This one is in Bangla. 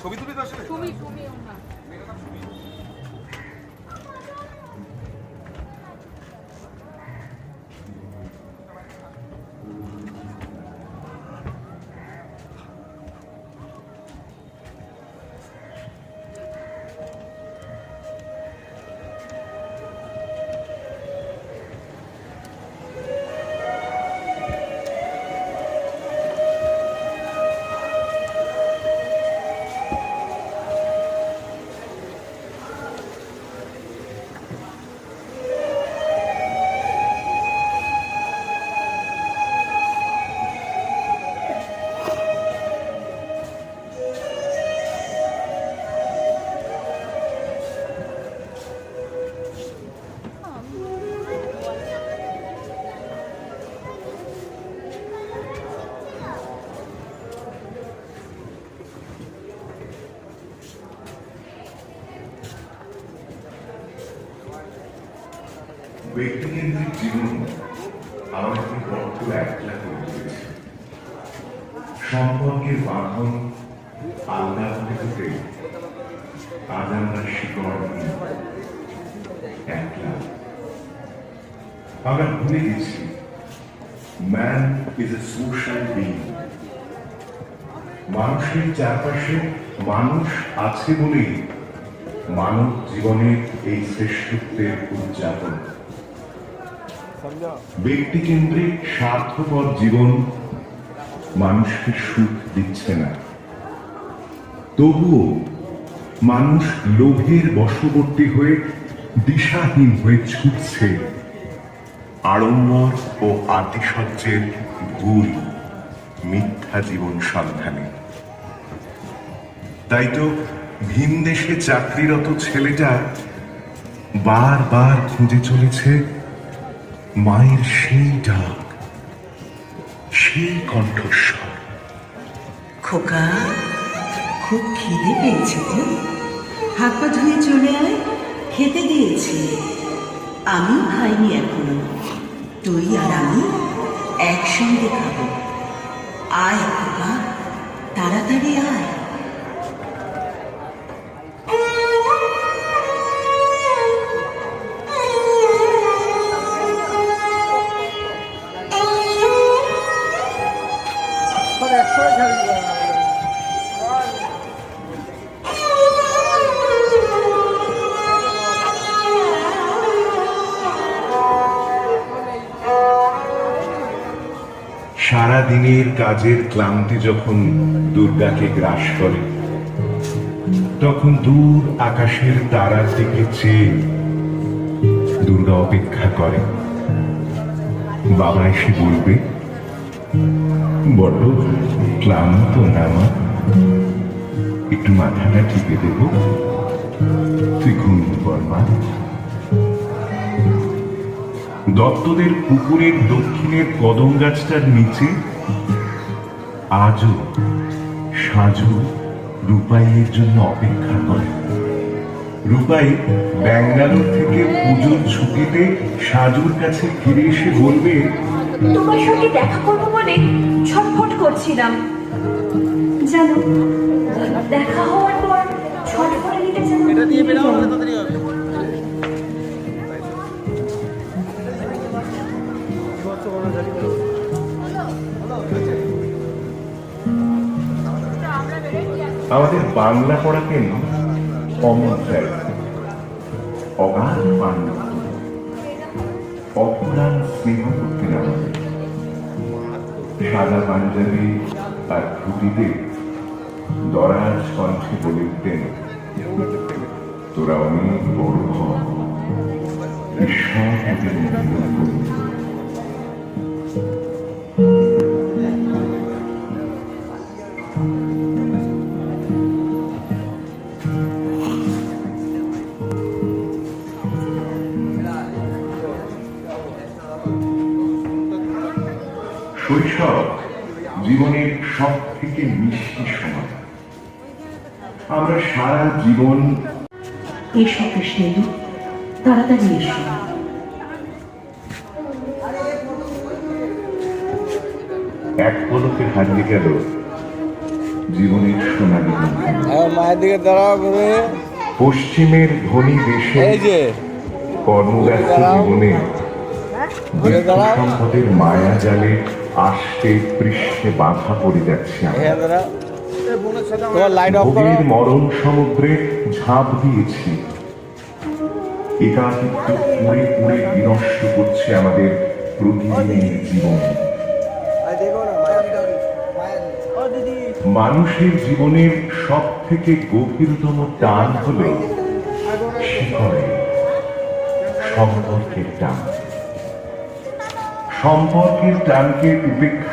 ছবি তুলি তো আসলে ব্যক্তিকেন্দ্রিক জীবন আমাকে বড্ড একলা করে দিয়েছে। সম্পর্কের বাঁধন আলগা হতে হতে আজ আমরা শিকড়হীন, একলা। আমরা ভুলে গেছি man is a social being. মানুষের চারপাশে মানুষ আছে বলেই মানব জীবনের এই শ্রেষ্ঠত্বের উদযাপন। ব্যক্তিকেন্দ্রিক স্বার্থপর জীবন মানুষকে সুখ দিচ্ছে না, তবুও মানুষ লোভের বশবর্তী হয়ে দিশাহীন হয়ে ছুটছে আড়ম্বর ও আতিশয্যের ভুল মিথ্যা জীবন সন্ধানে। তাই তো ভিন দেশে চাকরিরত ছেলেটা বারবার খুঁজে চলেছে মায়ের সেই ডাক, সেই কণ্ঠস্বর। খোকা, খুব খিদে পেয়েছে তো? হাত পা ধুয়ে চলে আয়, খেতে দিয়েছি। আমি খাইনি এখনো, তুই আর আমি একসঙ্গে খাবো। আয় খোকা, তাড়াতাড়ি আয়। সারা দিনের কাজের ক্লান্তি যখন দুর্গাকে গ্রাস করে, তখন দূর আকাশের তারার দিকে চেয়ে দুর্গা অপেক্ষা করে বাবা এসে বলবে, বড্ড ক্লান্ত না মা, একটু মাথাটা টিপে দেব, তুই ঘুমিয়ে পড় মা। দত্তদের পুকুরের দক্ষিণের কদম গাছটার নিচে আজও সাজু রূপাইয়ের জন্য অপেক্ষা করে। রূপাই ব্যাঙ্গালোর থেকে পুজোর ছুটিতে সাজুর কাছে ফিরে এসে বলবে, তোমার সঙ্গে দেখা করবো বলে ছটফট করছিলাম জানো, দেখা হওয়ার পর ছটফটে নিতে যেন আমাদের বাংলা পড়াতেন অমর স্যার, অগাধ পাণ্ডিত্য, অপরাণ স্নেহ করতেন আমাদের। সাদা পাঞ্জাবি আর ধুতিতে দরাজ কণ্ঠে বলে উঠতেন, তোরা অনেক বড় হ, ঈশ্বর তোদের মঙ্গল করুন। শৈশব জীবনের সব থেকে মিষ্টি সময়। আমরা সারা জীবন এসো কৃষ্ণেন্দু, তাড়াতাড়ি এসো। এক পলকে হারিয়ে গেল জীবনের সোনালী দিন। মায়ের দিকে দাঁড়াও করে পশ্চিমের ধনী দেশে এই যে কর্মব্যস্ত জীবনে বিপুল সম্পদের মায়া জালে আষ্টে পৃষ্ঠে বাধা পড়ে যাচ্ছে আমরা। এখানে দাঁড়াও। তোমার লাইট অফ করো। ভোগের মরণ সমুদ্রে ঝাঁপ দিয়েছি, একাকিত্ব পুড়ে পুড়ে বিনষ্ট করছে আমাদের প্রতিদিনের জীবন। মানুষের জীবনের সব থেকে গভীরতম টান হল শিকড়ে সম্পর্কের টান। সম্পর্কের টানকে উপেক্ষা